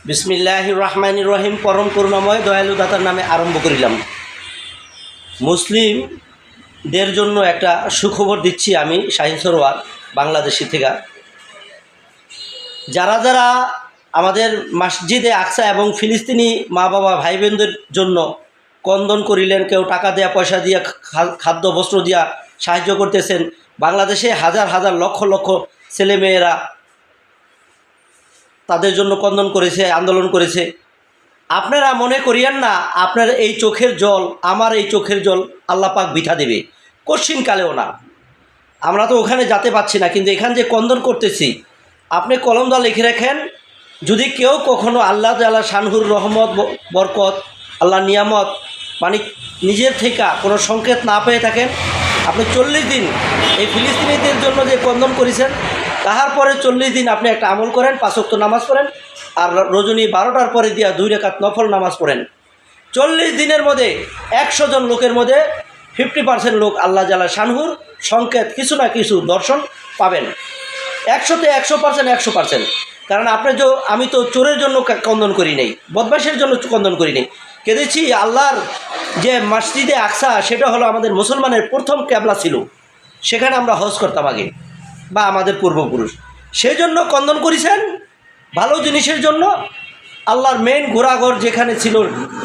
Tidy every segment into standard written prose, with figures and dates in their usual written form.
বিসমিল্লাহির রহমানির রহিম। পরম করুণাময় দয়ালু দাতার নামে আরম্ভ করিলাম। মুসলিমদের জন্য একটা সুখবর দিচ্ছি আমি, শাহিন সরোয়ার, বাংলাদেশি থেকে। যারা যারা আমাদের মসজিদে আকসা এবং ফিলিস্তিনি মা বাবা ভাই বোনদের জন্য কন্দন করিলেন, কেউ টাকা দেয়া, পয়সা দিয়া, খাদ্য বস্ত্র দিয়া সাহায্য করতেছেন। বাংলাদেশে হাজার হাজার লক্ষ লক্ষ ছেলেমেয়েরা তাদের জন্য কন্দন করেছে, আন্দোলন করেছে। আপনারা মনে করিয়েন না আপনার এই চোখের জল, আমার এই চোখের জল আল্লাহ পাক বৃথা দেবে, কোশ্চিনকালেও না। আমরা তো ওখানে যেতে পারছি না, কিন্তু এখানে যে কন্দন করতেছি, আপনি কলম দা লিখে রাখেন। যদি কেউ কখনো আল্লাহ তাআলা শানহুর রহমত বরকত, আল্লাহ নিয়ামত মানে নিজের থেকে কোনো সংকেত না পেয়ে থাকেন, আপনি 40 দিন এই ফিলিস্তিনিদের জন্য যে কন্দন করেছেন, তাহার পরে 40 দিন আপনি একটা আমল করেন, 5 ওয়াক্ত নামাজ পড়েন, আর রজনী 12টার পরে দিয়া 2 রাকাত নফল নামাজ পড়েন। 40 দিনের মধ্যে 100 জন লোকের মধ্যে 50% লোক আল্লাহ জালা শানহুর সংকেত কিছু না কিছু দর্শন পাবেন। 100তে 100%, 100%। কারণ আমি তো চোরের জন্য কন্দন করি নাই, বদমাশের জন্য কন্দন করি নাই, কেঁদেছি আল্লাহর যে মসজিদে আকসা, সেটা হলো আমাদের মুসলমানের প্রথম কেবলা ছিল, সেখানে আমরা হজ করতাম আগে, বা আমাদের পূর্বপুরুষ, সেই জন্য কন্দন করেছেন। ভালো জিনিসের জন্য আল্লাহর মেন ঘোরাঘর যেখানে ছিল,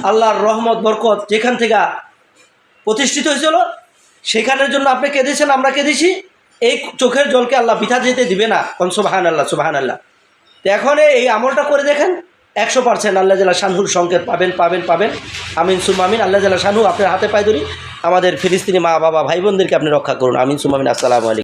আল্লাহর রহমত বরকত যেখান থেকে প্রতিষ্ঠিত হয়েছিল, সেখানের জন্য আপনি কেঁদেছেন, আমরা কেঁদেছি। এই চোখের জলকে আল্লাহ বৃথা যেতে দিবে না। সুবহানাল্লাহ, সুবহানাল্লাহ। তো এখন এই আমলটা করে দেখেন, 100% আল্লাহ জাল্লা শানহুর সংকেত পাবেন। আমিন সুম্মা আমিন। আল্লাহ জাল্লা শানহু আপনার হাতে পায়ে ধরি, আমাদের ফিলিস্তিনি মা বাবা ভাই বোনদেরকে আপনি রক্ষা করুন। আমিন সুম্মা আমিন। আসসালামু আলাইকুম।